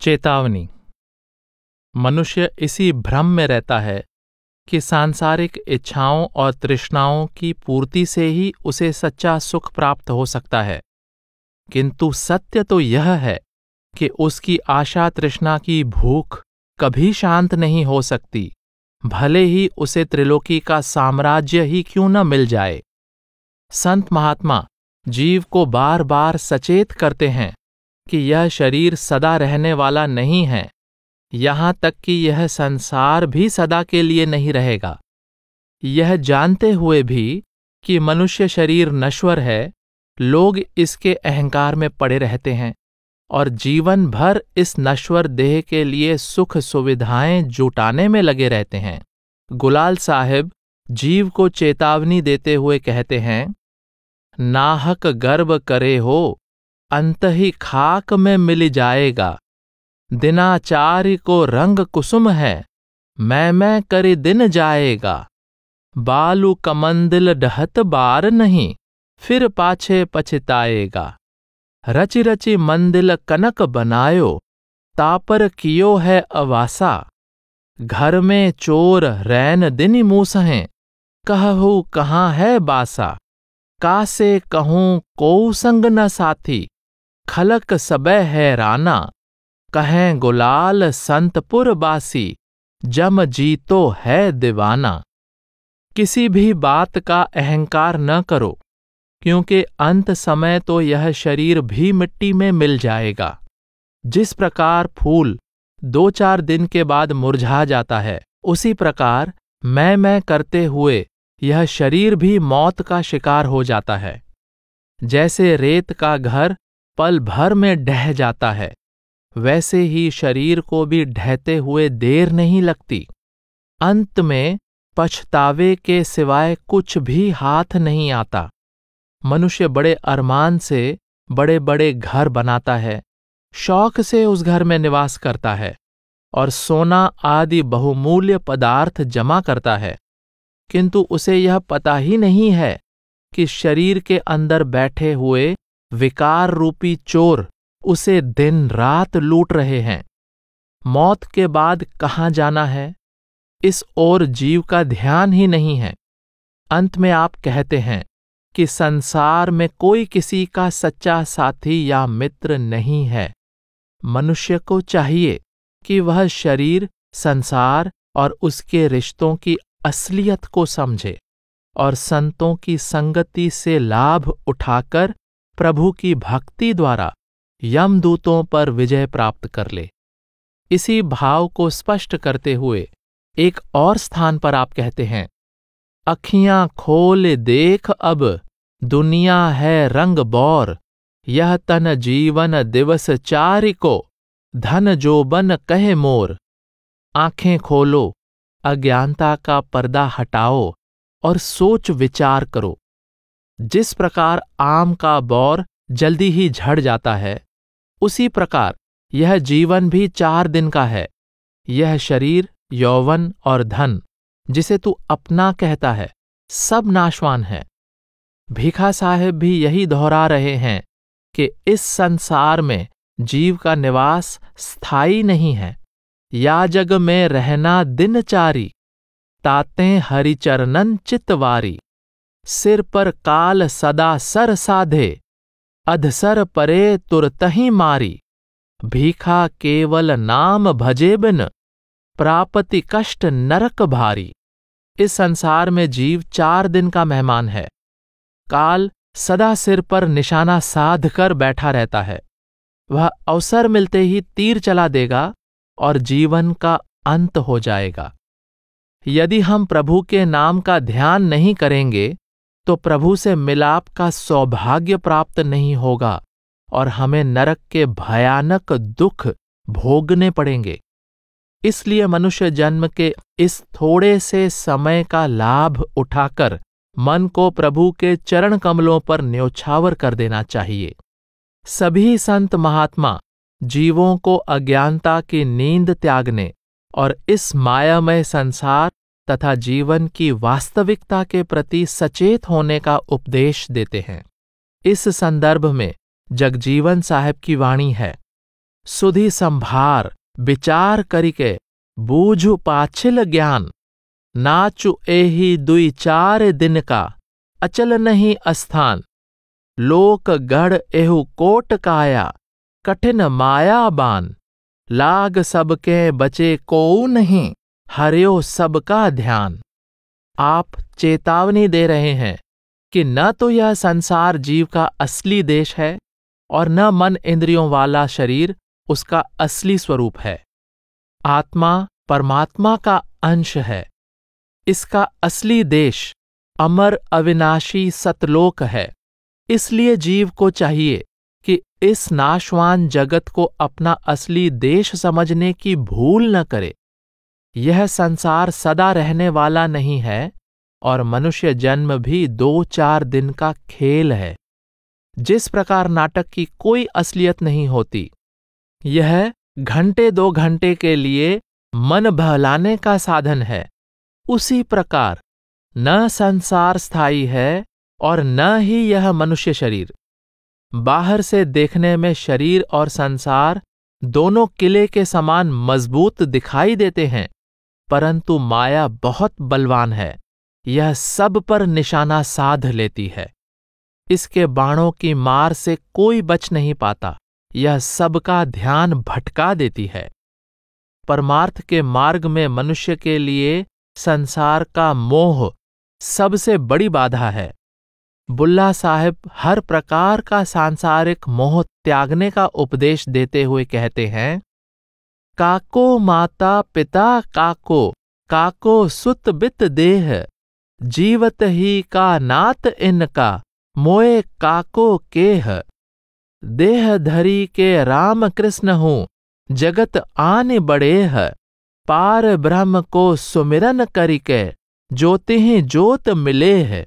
चेतावनी। मनुष्य इसी भ्रम में रहता है कि सांसारिक इच्छाओं और तृष्णाओं की पूर्ति से ही उसे सच्चा सुख प्राप्त हो सकता है, किंतु सत्य तो यह है कि उसकी आशा तृष्णा की भूख कभी शांत नहीं हो सकती, भले ही उसे त्रिलोकी का साम्राज्य ही क्यों न मिल जाए। संत महात्मा जीव को बार बार सचेत करते हैं कि यह शरीर सदा रहने वाला नहीं है, यहाँ तक कि यह संसार भी सदा के लिए नहीं रहेगा। यह जानते हुए भी कि मनुष्य शरीर नश्वर है, लोग इसके अहंकार में पड़े रहते हैं और जीवन भर इस नश्वर देह के लिए सुख सुविधाएं जुटाने में लगे रहते हैं। गुलाल साहिब जीव को चेतावनी देते हुए कहते हैं, नाहक गर्व करे हो, अंत ही खाक में मिल जाएगा। दिनाचार्य को रंग कुसुम है, मैं करी दिन जाएगा। बालू कमंदिल डहत बार नहीं, फिर पाछे पछताएगा। रचि रचि मंदिल कनक बनायो, तापर कियो है अवासा। घर में चोर रैन दिन मूसहें, कहू कहाँ है बासा। कासे कहूँ को संग न साथी, खलक सबे है राना। कहें गुलाल संतपुर बासी, जम जीतो है दीवाना। किसी भी बात का अहंकार न करो, क्योंकि अंत समय तो यह शरीर भी मिट्टी में मिल जाएगा। जिस प्रकार फूल 2-4 दिन के बाद मुरझा जाता है, उसी प्रकार मैं करते हुए यह शरीर भी मौत का शिकार हो जाता है। जैसे रेत का घर पल भर में ढह जाता है, वैसे ही शरीर को भी ढहते हुए देर नहीं लगती। अंत में पछतावे के सिवाय कुछ भी हाथ नहीं आता। मनुष्य बड़े अरमान से बड़े बड़े घर बनाता है, शौक से उस घर में निवास करता है और सोना आदि बहुमूल्य पदार्थ जमा करता है, किंतु उसे यह पता ही नहीं है कि शरीर के अंदर बैठे हुए विकार रूपी चोर उसे दिन रात लूट रहे हैं। मौत के बाद कहाँ जाना है, इस ओर जीव का ध्यान ही नहीं है। अंत में आप कहते हैं कि संसार में कोई किसी का सच्चा साथी या मित्र नहीं है। मनुष्य को चाहिए कि वह शरीर, संसार और उसके रिश्तों की असलियत को समझे और संतों की संगति से लाभ उठाकर प्रभु की भक्ति द्वारा यमदूतों पर विजय प्राप्त कर ले। इसी भाव को स्पष्ट करते हुए एक और स्थान पर आप कहते हैं, अखियां खोल देख अब, दुनिया है रंग बौर। यह तन जीवन दिवस चारि को, धन जोबन कहे मोर। आंखें खोलो, अज्ञानता का पर्दा हटाओ और सोच विचार करो। जिस प्रकार आम का बौर जल्दी ही झड़ जाता है, उसी प्रकार यह जीवन भी 4 दिन का है। यह शरीर, यौवन और धन, जिसे तू अपना कहता है, सब नाशवान है। भीखा साहेब भी यही दोहरा रहे हैं कि इस संसार में जीव का निवास स्थायी नहीं है। या जग में रहना दिनचारी, तातें हरिचरणन चितवारी। सिर पर काल सदा सर साधे, अधसर परे तुरतही मारी। भीखा केवल नाम भजे बिन, प्रापति कष्ट नरक भारी। इस संसार में जीव 4 दिन का मेहमान है। काल सदा सिर पर निशाना साध कर बैठा रहता है। वह अवसर मिलते ही तीर चला देगा और जीवन का अंत हो जाएगा। यदि हम प्रभु के नाम का ध्यान नहीं करेंगे तो प्रभु से मिलाप का सौभाग्य प्राप्त नहीं होगा और हमें नरक के भयानक दुख भोगने पड़ेंगे। इसलिए मनुष्य जन्म के इस थोड़े से समय का लाभ उठाकर मन को प्रभु के चरण कमलों पर न्योछावर कर देना चाहिए। सभी संत महात्मा जीवों को अज्ञानता की नींद त्यागने और इस मायामय संसार तथा जीवन की वास्तविकता के प्रति सचेत होने का उपदेश देते हैं। इस संदर्भ में जगजीवन साहब की वाणी है, सुधि संभार विचार करिके बूझु पाछिल ज्ञान। नाचु एहि दुई चार दिन का अचल नहीं अस्थान। लोक गढ़ एहु कोट काया कठिन माया बान। लाग सबके बचे कोऊ नहीं हर्यो सबका ध्यान। आप चेतावनी दे रहे हैं कि न तो यह संसार जीव का असली देश है और न मन इंद्रियों वाला शरीर उसका असली स्वरूप है। आत्मा परमात्मा का अंश है। इसका असली देश अमर अविनाशी सतलोक है। इसलिए जीव को चाहिए कि इस नाशवान जगत को अपना असली देश समझने की भूल न करे। यह संसार सदा रहने वाला नहीं है और मनुष्य जन्म भी 2-4 दिन का खेल है। जिस प्रकार नाटक की कोई असलियत नहीं होती, यह घंटे 2 घंटे के लिए मन बहलाने का साधन है, उसी प्रकार न संसार स्थायी है और न ही यह मनुष्य शरीर। बाहर से देखने में शरीर और संसार दोनों किले के समान मजबूत दिखाई देते हैं, परंतु माया बहुत बलवान है। यह सब पर निशाना साध लेती है। इसके बाणों की मार से कोई बच नहीं पाता। यह सबका ध्यान भटका देती है। परमार्थ के मार्ग में मनुष्य के लिए संसार का मोह सबसे बड़ी बाधा है। बुल्ला साहब हर प्रकार का सांसारिक मोह त्यागने का उपदेश देते हुए कहते हैं, काको माता पिता काको, काको सुत बित देह, जीवत ही का नात इनका, मोए काको केह। देह धरी के राम कृष्ण हूँ, जगत आन बड़ेह, पार ब्रह्म को सुमिरन करिके, ज्योतिहि ज्योत मिलेह।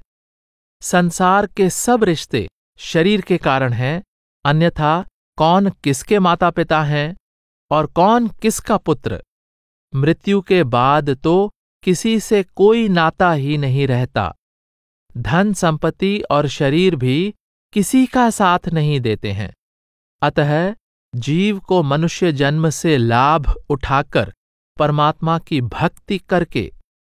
संसार के सब रिश्ते शरीर के कारण हैं, अन्यथा कौन किसके माता पिता हैं और कौन किसका पुत्र। मृत्यु के बाद तो किसी से कोई नाता ही नहीं रहता। धन संपत्ति और शरीर भी किसी का साथ नहीं देते हैं। अतः जीव को मनुष्य जन्म से लाभ उठाकर परमात्मा की भक्ति करके,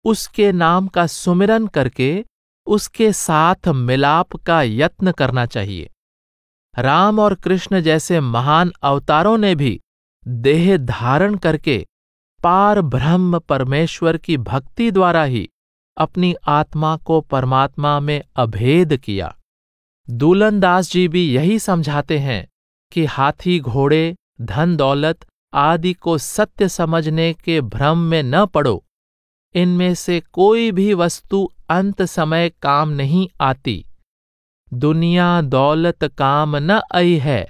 उसके नाम का सुमिरन करके उसके साथ मिलाप का यत्न करना चाहिए। राम और कृष्ण जैसे महान अवतारों ने भी देह धारण करके पार ब्रह्म परमेश्वर की भक्ति द्वारा ही अपनी आत्मा को परमात्मा में अभेद किया। दूलन दास जी भी यही समझाते हैं कि हाथी घोड़े धन दौलत आदि को सत्य समझने के भ्रम में न पड़ो। इनमें से कोई भी वस्तु अंत समय काम नहीं आती। दुनिया दौलत काम न आई है,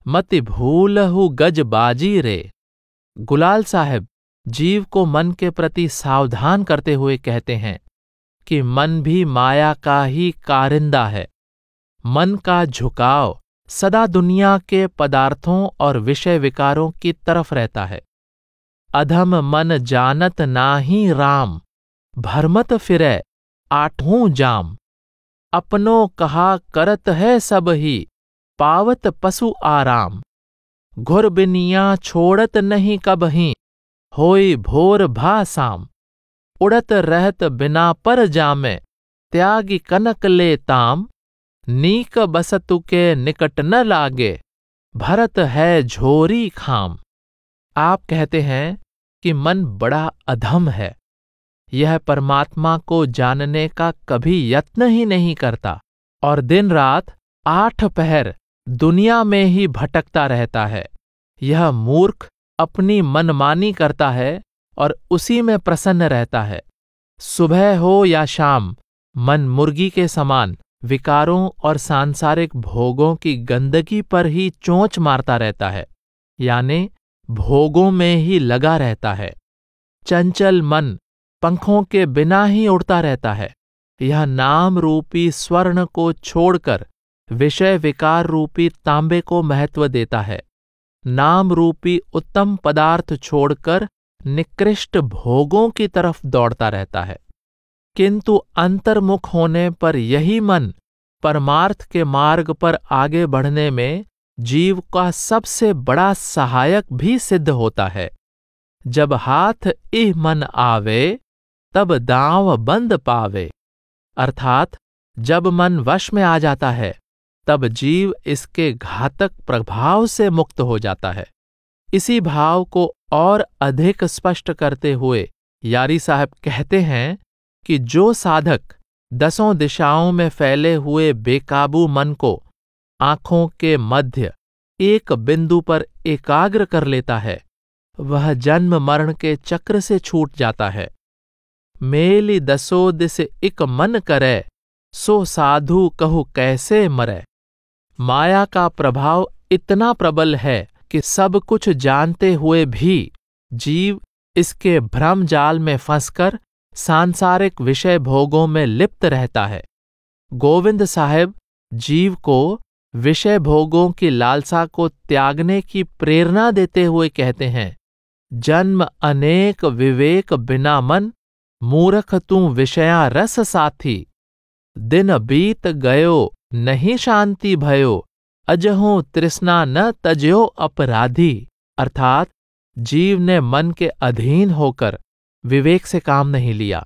मत भूलहु गजबाजी रे। गुलाल साहब जीव को मन के प्रति सावधान करते हुए कहते हैं कि मन भी माया का ही कारिंदा है। मन का झुकाव सदा दुनिया के पदार्थों और विषय विकारों की तरफ रहता है। अधम मन जानत नाही राम, भरमत फिरै आठों जाम। अपनों कहा करत है सब ही, पावत पशु आराम। घुर बिनिया छोड़त नहीं कबहीं, होई भोर भा साम। उड़त रहत बिना पर जामे, त्यागी कनक ले ताम। नीक बसतु के निकट न लागे, भरत है झोरी खाम। आप कहते हैं कि मन बड़ा अधम है। यह परमात्मा को जानने का कभी यत्न ही नहीं करता और दिन रात 8 पहर दुनिया में ही भटकता रहता है। यह मूर्ख अपनी मनमानी करता है और उसी में प्रसन्न रहता है। सुबह हो या शाम मन मुर्गी के समान विकारों और सांसारिक भोगों की गंदगी पर ही चोंच मारता रहता है, यानी भोगों में ही लगा रहता है। चंचल मन पंखों के बिना ही उड़ता रहता है। यह नाम रूपी स्वर्ण को छोड़कर विषय विकार रूपी तांबे को महत्व देता है। नाम रूपी उत्तम पदार्थ छोड़कर निकृष्ट भोगों की तरफ दौड़ता रहता है। किंतु अंतर्मुख होने पर यही मन परमार्थ के मार्ग पर आगे बढ़ने में जीव का सबसे बड़ा सहायक भी सिद्ध होता है। जब हाथ इह मन आवे, तब दांव बंद पावे। अर्थात जब मन वश में आ जाता है, तब जीव इसके घातक प्रभाव से मुक्त हो जाता है। इसी भाव को और अधिक स्पष्ट करते हुए यारी साहब कहते हैं कि जो साधक 10 दिशाओं में फैले हुए बेकाबू मन को आंखों के मध्य एक बिंदु पर एकाग्र कर लेता है, वह जन्म मरण के चक्र से छूट जाता है। मेली 10 दिस इक मन करे, सो साधु कहु कैसे मरे। माया का प्रभाव इतना प्रबल है कि सब कुछ जानते हुए भी जीव इसके भ्रम जाल में फंसकर सांसारिक विषय भोगों में लिप्त रहता है। गोविंद साहब जीव को विषय भोगों की लालसा को त्यागने की प्रेरणा देते हुए कहते हैं, जन्म अनेक विवेक बिना मन, मूर्ख तू विषया रस साथी। दिन बीत गयो नहीं शांति भयो, अजहू तृष्णा न तज्यो अपराधी। अर्थात जीव ने मन के अधीन होकर विवेक से काम नहीं लिया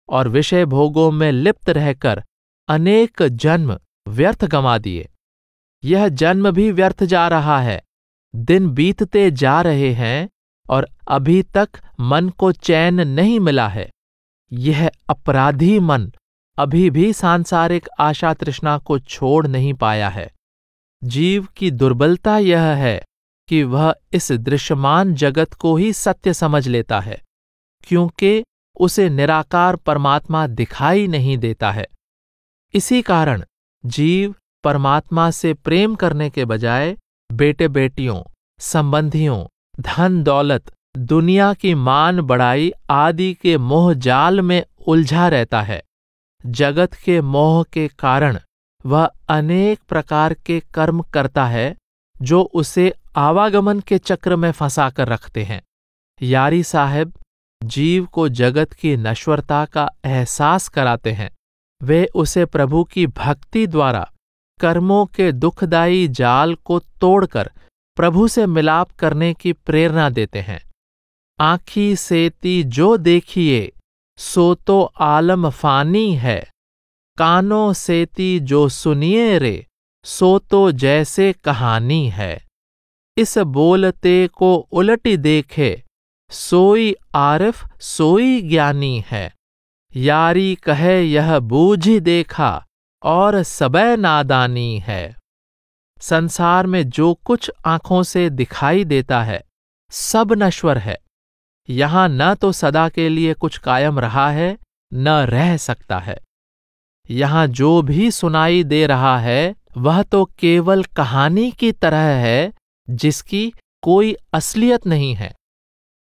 और विषय भोगों में लिप्त रहकर अनेक जन्म व्यर्थ गंवा दिए। यह जन्म भी व्यर्थ जा रहा है। दिन बीतते जा रहे हैं और अभी तक मन को चैन नहीं मिला है। यह अपराधी मन अभी भी सांसारिक आशा तृष्णा को छोड़ नहीं पाया है। जीव की दुर्बलता यह है कि वह इस दृश्यमान जगत को ही सत्य समझ लेता है, क्योंकि उसे निराकार परमात्मा दिखाई नहीं देता है। इसी कारण जीव परमात्मा से प्रेम करने के बजाय बेटे बेटियों, संबंधियों, धन दौलत, दुनिया की मान बढ़ाई आदि के मोह जाल में उलझा रहता है। जगत के मोह के कारण वह अनेक प्रकार के कर्म करता है जो उसे आवागमन के चक्र में फंसा कर रखते हैं। यारी साहब जीव को जगत की नश्वरता का एहसास कराते हैं। वे उसे प्रभु की भक्ति द्वारा कर्मों के दुखदायी जाल को तोड़कर प्रभु से मिलाप करने की प्रेरणा देते हैं। आँखी सेती जो देखिए, सो तो आलम फानी है। कानों सेती जो सुनिए रे, सो तो जैसे कहानी है। इस बोलते को उलटी देखे, सोई आरिफ सोई ज्ञानी है। यारी कहे यह बूझी देखा, और सबे नादानी है। संसार में जो कुछ आंखों से दिखाई देता है, सब नश्वर है। यहां न तो सदा के लिए कुछ कायम रहा है, न रह सकता है। यहां जो भी सुनाई दे रहा है, वह तो केवल कहानी की तरह है, जिसकी कोई असलियत नहीं है।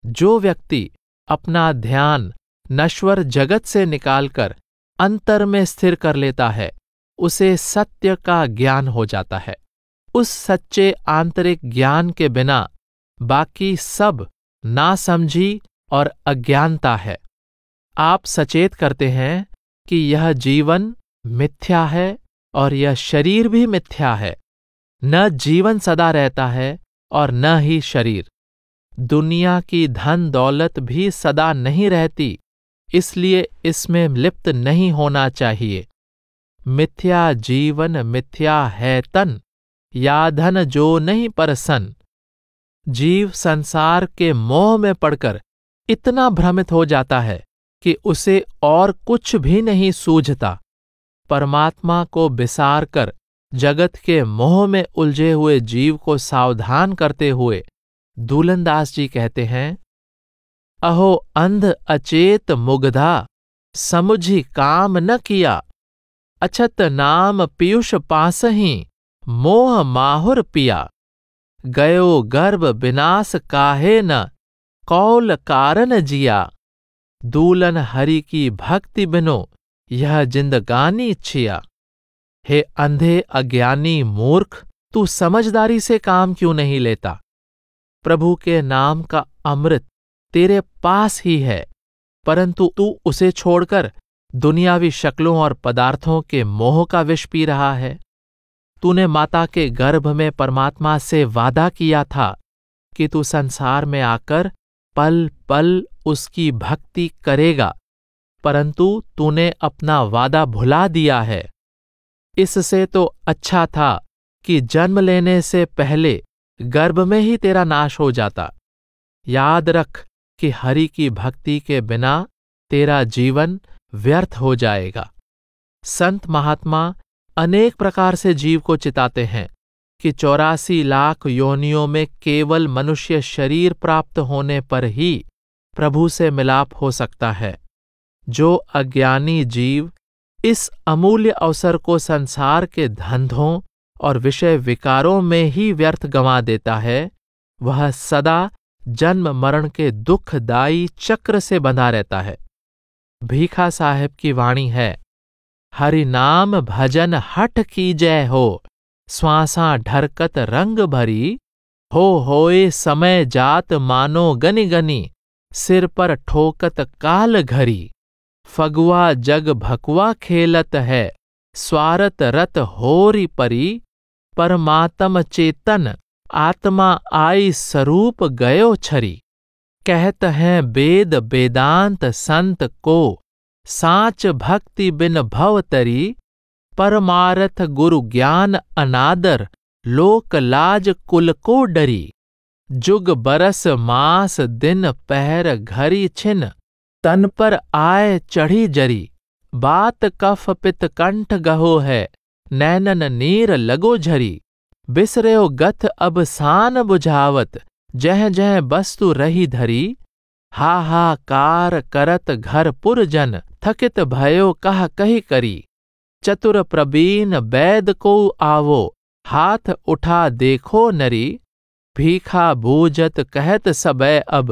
जो व्यक्ति अपना ध्यान नश्वर जगत से निकालकर अंतर में स्थिर कर लेता है, उसे सत्य का ज्ञान हो जाता है। उस सच्चे आंतरिक ज्ञान के बिना बाकी सब नासमझी और अज्ञानता है। आप सचेत करते हैं कि यह जीवन मिथ्या है और यह शरीर भी मिथ्या है। न जीवन सदा रहता है और न ही शरीर। दुनिया की धन दौलत भी सदा नहीं रहती, इसलिए इसमें लिप्त नहीं होना चाहिए। मिथ्या जीवन मिथ्या है तन, या धन जो नहीं परसन। जीव संसार के मोह में पड़कर इतना भ्रमित हो जाता है कि उसे और कुछ भी नहीं सूझता। परमात्मा को बिसार कर जगत के मोह में उलझे हुए जीव को सावधान करते हुए दूलनदास जी कहते हैं, अहो अंध अचेत मुग्धा, समुझी काम न किया। अछत नाम पीयूष पासहीं, मोह माहुर पिया। गयो गर्भ विनाश काहे न, कौल कारण जिया। दूलन हरि की भक्ति बिनो, यह जिंदगानी छिया। हे अंधे अज्ञानी मूर्ख, तू समझदारी से काम क्यों नहीं लेता? प्रभु के नाम का अमृत तेरे पास ही है, परंतु तू उसे छोड़कर दुनियावी शक्लों और पदार्थों के मोह का विष पी रहा है। तूने माता के गर्भ में परमात्मा से वादा किया था कि तू संसार में आकर पल पल उसकी भक्ति करेगा, परंतु तूने अपना वादा भुला दिया है। इससे तो अच्छा था कि जन्म लेने से पहले गर्भ में ही तेरा नाश हो जाता। याद रख कि हरि की भक्ति के बिना तेरा जीवन व्यर्थ हो जाएगा। संत महात्मा अनेक प्रकार से जीव को चिताते हैं कि 84 लाख योनियों में केवल मनुष्य शरीर प्राप्त होने पर ही प्रभु से मिलाप हो सकता है। जो अज्ञानी जीव इस अमूल्य अवसर को संसार के धंधों और विषय विकारों में ही व्यर्थ गंवा देता है, वह सदा जन्म मरण के दुखदायी चक्र से बंधा रहता है। भीखा साहेब की वाणी है, हरि नाम भजन हठ कीजय हो, श्वासा ढरकत रंग भरी, होए समय जात मानो गनि गनि, सिर पर ठोकत काल घरी। फगुआ जग भकुआ खेलत है, स्वारत रत होरी परी, परमात्म चेतन आत्मा आई स्वरूप गयो छरी। कहत हैं वेद वेदांत संत को, साच भक्ति बिन भव तरी, परमारथ गुरु ज्ञान अनादर, लोक लाज कुल को डरी। जुग बरस मास दिन पहर घरी छिन, तन पर आए चढ़ी जरी। बात कफ पित कंठ गहो है, नैनन नीर लगो झरी। बिसर्यो गथ अब सान बुझावत, जह जह वस्तु रही धरी। हाहाकार करत घर पुर जन, थकित भयो कह कही करी। चतुर प्रवीण वैद को आवो, हाथ उठा देखो नरी। भीखा बूझत कहत सबे अब,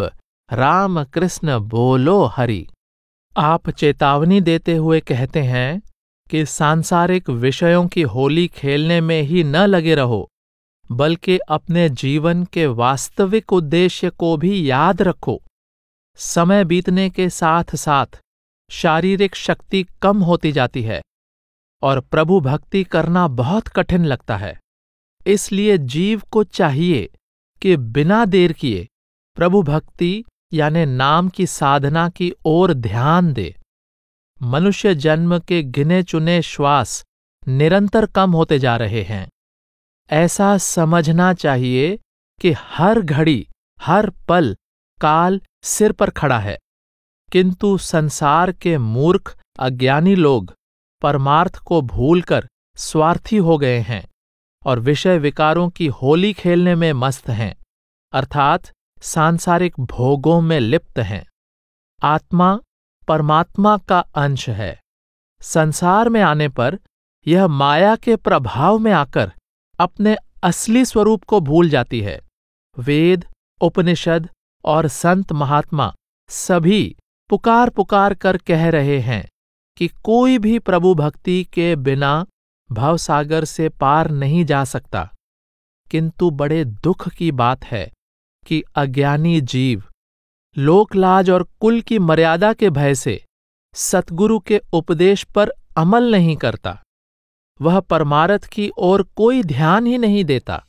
राम कृष्ण बोलो हरि। आप चेतावनी देते हुए कहते हैं कि सांसारिक विषयों की होली खेलने में ही न लगे रहो, बल्कि अपने जीवन के वास्तविक उद्देश्य को भी याद रखो। समय बीतने के साथ साथ शारीरिक शक्ति कम होती जाती है और प्रभु भक्ति करना बहुत कठिन लगता है। इसलिए जीव को चाहिए कि बिना देर किए प्रभु भक्ति यानी नाम की साधना की ओर ध्यान दे। मनुष्य जन्म के गिने चुने श्वास निरंतर कम होते जा रहे हैं। ऐसा समझना चाहिए कि हर घड़ी हर पल काल सिर पर खड़ा है, किंतु संसार के मूर्ख अज्ञानी लोग परमार्थ को भूलकर स्वार्थी हो गए हैं और विषय विकारों की होली खेलने में मस्त हैं, अर्थात सांसारिक भोगों में लिप्त हैं। आत्मा परमात्मा का अंश है। संसार में आने पर यह माया के प्रभाव में आकर अपने असली स्वरूप को भूल जाती है। वेद, उपनिषद और संत महात्मा सभी पुकार पुकार कर कह रहे हैं कि कोई भी प्रभु भक्ति के बिना भवसागर से पार नहीं जा सकता। किंतु बड़े दुख की बात है कि अज्ञानी जीव लोकलाज और कुल की मर्यादा के भय से सतगुरु के उपदेश पर अमल नहीं करता। वह परमार्थ की ओर कोई ध्यान ही नहीं देता।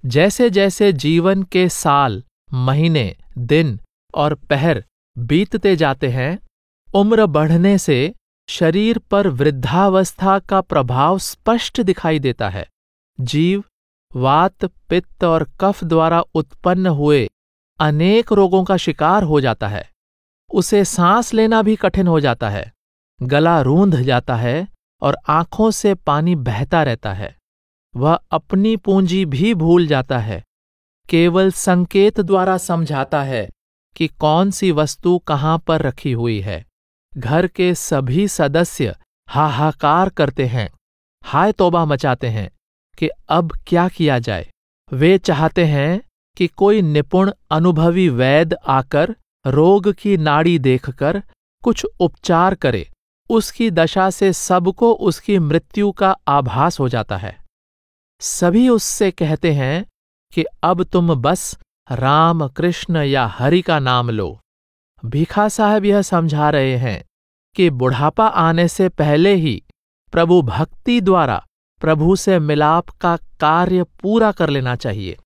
जैसे जैसे जीवन के साल, महीने, दिन और पहर बीतते जाते हैं, उम्र बढ़ने से शरीर पर वृद्धावस्था का प्रभाव स्पष्ट दिखाई देता है। जीव वात, पित्त और कफ द्वारा उत्पन्न हुए अनेक रोगों का शिकार हो जाता है। उसे सांस लेना भी कठिन हो जाता है, गला रूंध जाता है और आंखों से पानी बहता रहता है। वह अपनी पूंजी भी भूल जाता है, केवल संकेत द्वारा समझाता है कि कौन सी वस्तु कहाँ पर रखी हुई है। घर के सभी सदस्य हाहाकार करते हैं, हाय तौबा मचाते हैं कि अब क्या किया जाए। वे चाहते हैं कि कोई निपुण अनुभवी वैद्य आकर रोग की नाड़ी देखकर कुछ उपचार करे। उसकी दशा से सबको उसकी मृत्यु का आभास हो जाता है। सभी उससे कहते हैं कि अब तुम बस राम, कृष्ण या हरि का नाम लो। भीखा साहब यह समझा रहे हैं कि बुढ़ापा आने से पहले ही प्रभु भक्ति द्वारा प्रभु से मिलाप का कार्य पूरा कर लेना चाहिए।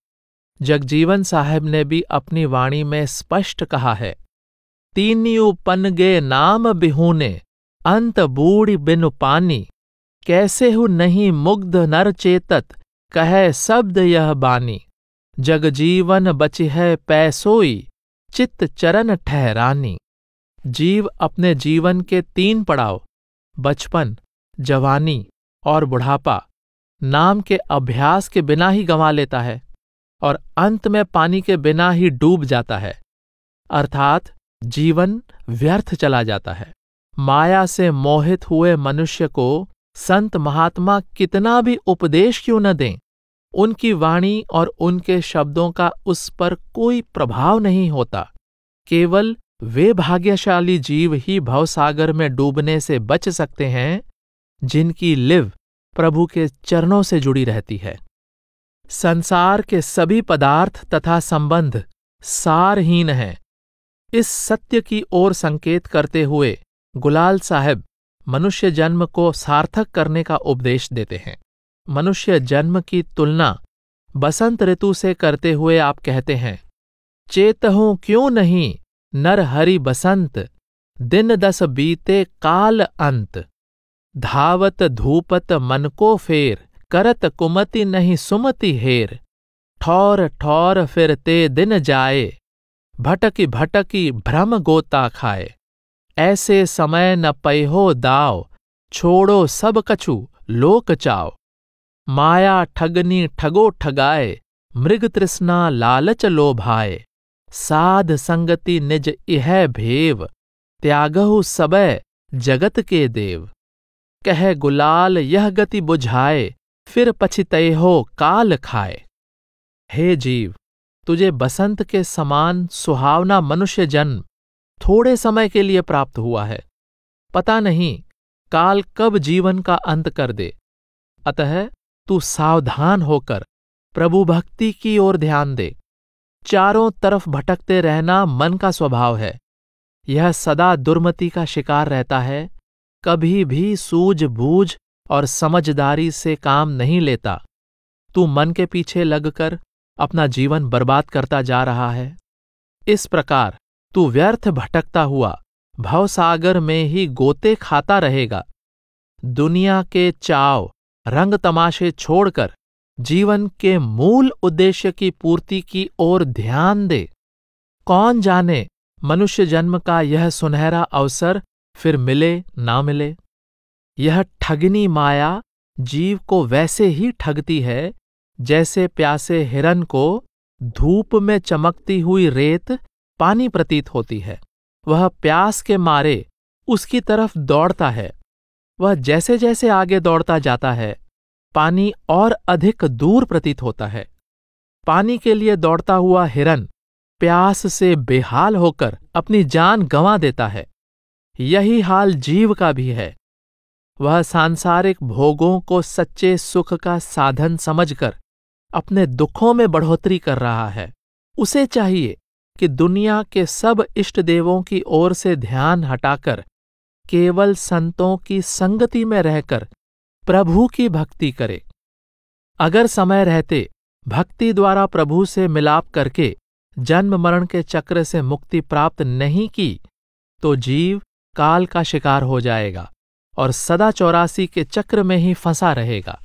जगजीवन साहब ने भी अपनी वाणी में स्पष्ट कहा है, तीनियु पनगे नाम बिहूने, अंत बूढ़ी बिनु पानी, कैसे हु नहीं मुग्ध नर चेतत, कहे शब्द यह बानी। जगजीवन बचि है पैसोई, चित्त चरण ठहरानी। जीव अपने जीवन के 3 पड़ाव, बचपन, जवानी और बुढ़ापा, नाम के अभ्यास के बिना ही गंवा लेता है और अंत में पानी के बिना ही डूब जाता है, अर्थात जीवन व्यर्थ चला जाता है। माया से मोहित हुए मनुष्य को संत महात्मा कितना भी उपदेश क्यों न दें, उनकी वाणी और उनके शब्दों का उस पर कोई प्रभाव नहीं होता। केवल वे भाग्यशाली जीव ही भवसागर में डूबने से बच सकते हैं जिनकी लिव प्रभु के चरणों से जुड़ी रहती है। संसार के सभी पदार्थ तथा संबंध सारहीन हैं। इस सत्य की ओर संकेत करते हुए गुलाल साहब मनुष्य जन्म को सार्थक करने का उपदेश देते हैं। मनुष्य जन्म की तुलना बसंत ऋतु से करते हुए आप कहते हैं, चेतहूं क्यों नहीं नर हरि बसंत, दिन 10 बीते काल अंत। धावत धूपत मन को फेर, करत कुमति नहीं सुमति हेर। ठौर ठौर फिरते दिन जाए, भटकी भटकी भ्रम गोता खाए। ऐसे समय न पैहो दाव, छोड़ो सब कछु लोक चाव। माया ठगनी ठगो ठगाए, मृग तृष्णा लालच लोभाए। साध संगति निज इह भेव, त्यागहु सबे जगत के देव। कह गुलाल यह गति बुझाए, फिर पछितैहो काल खाए। हे जीव, तुझे बसंत के समान सुहावना मनुष्य जन्म थोड़े समय के लिए प्राप्त हुआ है। पता नहीं काल कब जीवन का अंत कर दे। अतः तू सावधान होकर प्रभु भक्ति की ओर ध्यान दे। चारों तरफ भटकते रहना मन का स्वभाव है। यह सदा दुर्मति का शिकार रहता है, कभी भी सूझबूझ और समझदारी से काम नहीं लेता। तू मन के पीछे लगकर अपना जीवन बर्बाद करता जा रहा है। इस प्रकार तू व्यर्थ भटकता हुआ भवसागर में ही गोते खाता रहेगा। दुनिया के चाव रंग तमाशे छोड़कर जीवन के मूल उद्देश्य की पूर्ति की ओर ध्यान दे। कौन जाने मनुष्य जन्म का यह सुनहरा अवसर फिर मिले ना मिले। यह ठगनी माया जीव को वैसे ही ठगती है जैसे प्यासे हिरन को धूप में चमकती हुई रेत पानी प्रतीत होती है। वह प्यास के मारे उसकी तरफ दौड़ता है। वह जैसे जैसे आगे दौड़ता जाता है, पानी और अधिक दूर प्रतीत होता है। पानी के लिए दौड़ता हुआ हिरन प्यास से बेहाल होकर अपनी जान गंवा देता है। यही हाल जीव का भी है। वह सांसारिक भोगों को सच्चे सुख का साधन समझकर अपने दुखों में बढ़ोतरी कर रहा है। उसे चाहिए कि दुनिया के सब इष्ट देवों की ओर से ध्यान हटाकर केवल संतों की संगति में रहकर प्रभु की भक्ति करे। अगर समय रहते भक्ति द्वारा प्रभु से मिलाप करके जन्म मरण के चक्र से मुक्ति प्राप्त नहीं की तो जीव काल का शिकार हो जाएगा और सदा 84 के चक्र में ही फंसा रहेगा।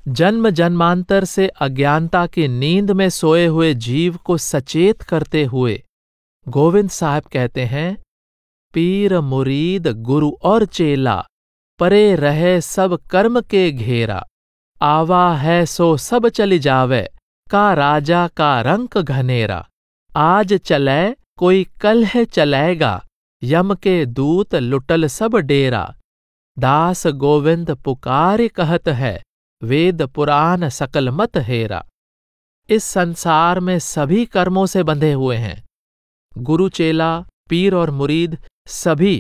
जन्म जन्मांतर से अज्ञानता की नींद में सोए हुए जीव को सचेत करते हुए गोविंद साहब कहते हैं, पीर मुरीद गुरु और चेला, परे रहे सब कर्म के घेरा। आवा है सो सब चली जावे, का राजा का रंक घनेरा। आज चले कोई कल है चलेगा, यम के दूत लुटल सब डेरा। दास गोविंद पुकार कहत है, वेद पुराण सकल मत हेरा। इस संसार में सभी कर्मों से बंधे हुए हैं। गुरु चेला, पीर और मुरीद सभी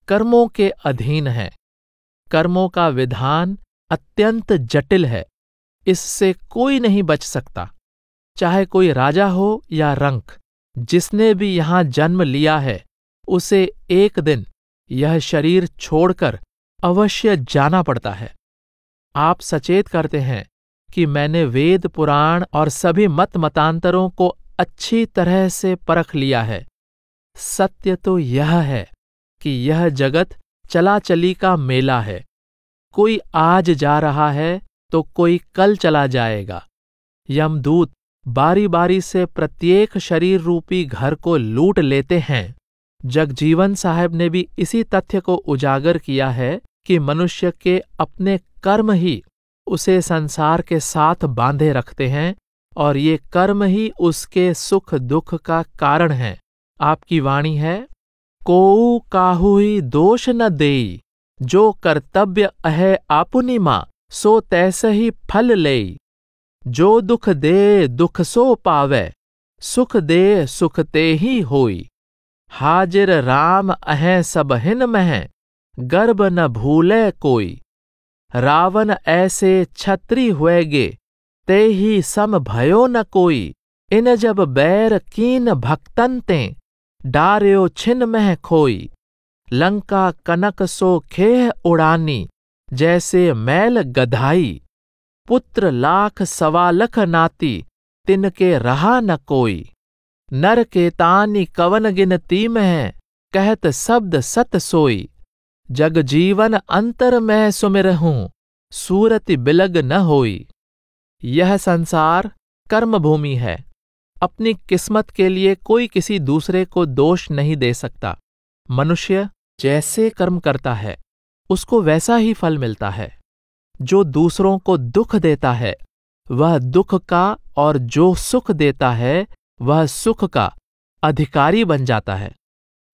कर्मों के अधीन हैं। कर्मों का विधान अत्यंत जटिल है। इससे कोई नहीं बच सकता, चाहे कोई राजा हो या रंक। जिसने भी यहां जन्म लिया है उसे एक दिन यह शरीर छोड़कर अवश्य जाना पड़ता है। आप सचेत करते हैं कि मैंने वेद पुराण और सभी मत मतांतरों को अच्छी तरह से परख लिया है। सत्य तो यह है कि यह जगत चलाचली का मेला है। कोई आज जा रहा है तो कोई कल चला जाएगा। यमदूत बारी बारी से प्रत्येक शरीर रूपी घर को लूट लेते हैं। जगजीवन साहब ने भी इसी तथ्य को उजागर किया है कि मनुष्य के अपने कर्म ही उसे संसार के साथ बांधे रखते हैं और ये कर्म ही उसके सुख दुख का कारण है। आपकी वाणी है, कोऊ काहू ही दोष न देई, जो कर्तव्य अहे आपुनि मां, सो तैसे ही फल लेई। जो दुख दे दुख सो पावे, सुख दे सुख ते ही होई। हाजिर राम अहें सब हिन मह, गर्भ न भूले कोई। रावण ऐसे छत्री हुएगे, ते ही सम भयो न कोई। इन जब बैर कीन भक्तन ते, डार्यो छिन मह खोई। लंका कनक सो खेह उड़ानी, जैसे मैल गधाई। पुत्र लाख सवा लख नाती, तिनके रहा न कोई। नर के तानि कवन गिनती में, कहत शब्द सत सोई। जग जीवन अंतर में सुमिरहूं, सूरति बिलग न होई। यह संसार कर्म भूमि है। अपनी किस्मत के लिए कोई किसी दूसरे को दोष नहीं दे सकता। मनुष्य जैसे कर्म करता है उसको वैसा ही फल मिलता है। जो दूसरों को दुख देता है वह दुख का, और जो सुख देता है वह सुख का अधिकारी बन जाता है।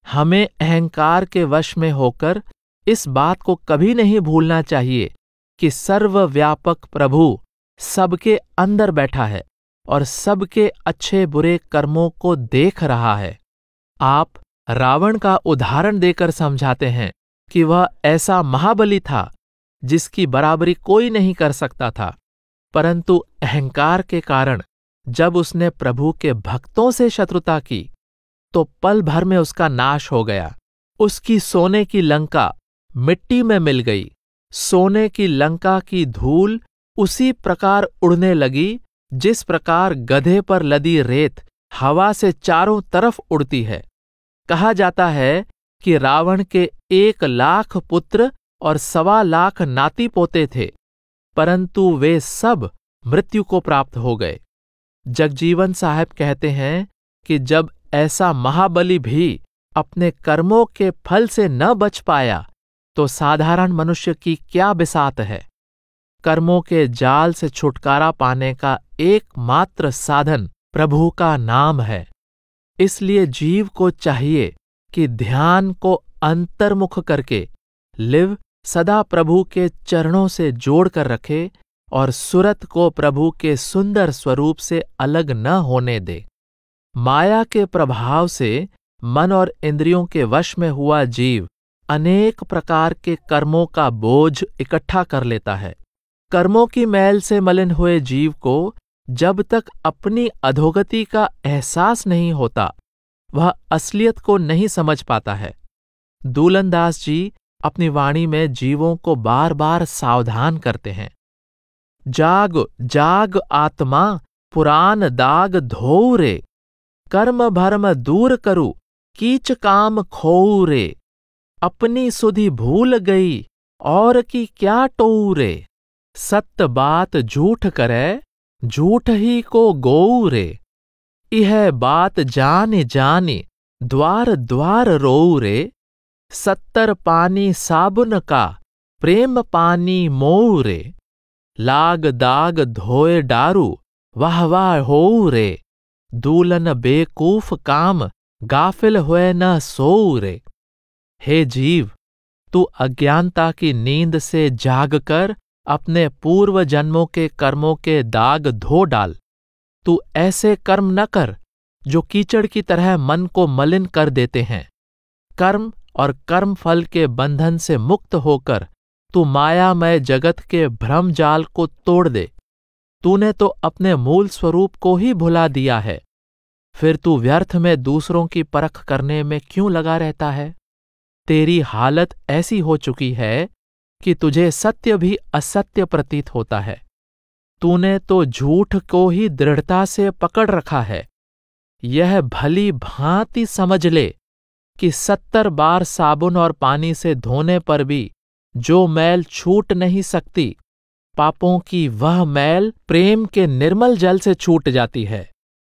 हमें अहंकार के वश में होकर इस बात को कभी नहीं भूलना चाहिए कि सर्वव्यापक प्रभु सबके अंदर बैठा है और सबके अच्छे बुरे कर्मों को देख रहा है। आप रावण का उदाहरण देकर समझाते हैं कि वह ऐसा महाबली था जिसकी बराबरी कोई नहीं कर सकता था, परंतु अहंकार के कारण जब उसने प्रभु के भक्तों से शत्रुता की तो पल भर में उसका नाश हो गया। उसकी सोने की लंका मिट्टी में मिल गई। सोने की लंका की धूल उसी प्रकार उड़ने लगी जिस प्रकार गधे पर लदी रेत हवा से चारों तरफ उड़ती है। कहा जाता है कि रावण के 1,00,000 पुत्र और 1,25,00,000 नाती पोते थे, परंतु वे सब मृत्यु को प्राप्त हो गए। जगजीवन साहब कहते हैं कि जब ऐसा महाबली भी अपने कर्मों के फल से न बच पाया तो साधारण मनुष्य की क्या बिसात है। कर्मों के जाल से छुटकारा पाने का एकमात्र साधन प्रभु का नाम है। इसलिए जीव को चाहिए कि ध्यान को अंतर्मुख करके लिव सदा प्रभु के चरणों से जोड़कर रखे और सुरत को प्रभु के सुंदर स्वरूप से अलग न होने दे। माया के प्रभाव से मन और इंद्रियों के वश में हुआ जीव अनेक प्रकार के कर्मों का बोझ इकट्ठा कर लेता है। कर्मों की मैल से मलिन हुए जीव को जब तक अपनी अधोगति का एहसास नहीं होता वह असलियत को नहीं समझ पाता है। दूलनदास जी अपनी वाणी में जीवों को बार बार सावधान करते हैं। जाग जाग आत्मा, पुरान दाग धोऊ रे। कर्म भरम दूर करू, कीच काम खोऊ रे। अपनी सुधि भूल गई, और की क्या टोऊ रे। सत्य बात झूठ करे, झूठ ही को गोऊ रे। यह बात जाने जाने, द्वार द्वार रोऊ रे। 70 पानी साबुन का, प्रेम पानी मोऊ रे। लाग दाग धोए डारू, वाह वाह होऊ रे। दूलन बेकूफ काम, गाफिल हुए न सोऊ रे। हे जीव, तू अज्ञानता की नींद से जागकर अपने पूर्व जन्मों के कर्मों के दाग धो डाल। तू ऐसे कर्म न कर जो कीचड़ की तरह मन को मलिन कर देते हैं। कर्म और कर्म फल के बंधन से मुक्त होकर तू मायामय जगत के भ्रम जाल को तोड़ दे। तूने तो अपने मूल स्वरूप को ही भुला दिया है, फिर तू व्यर्थ में दूसरों की परख करने में क्यों लगा रहता है। तेरी हालत ऐसी हो चुकी है कि तुझे सत्य भी असत्य प्रतीत होता है। तूने तो झूठ को ही दृढ़ता से पकड़ रखा है। यह भली भांति समझ ले कि 70 बार साबुन और पानी से धोने पर भी जो मैल छूट नहीं सकती, पापों की वह मैल प्रेम के निर्मल जल से छूट जाती है।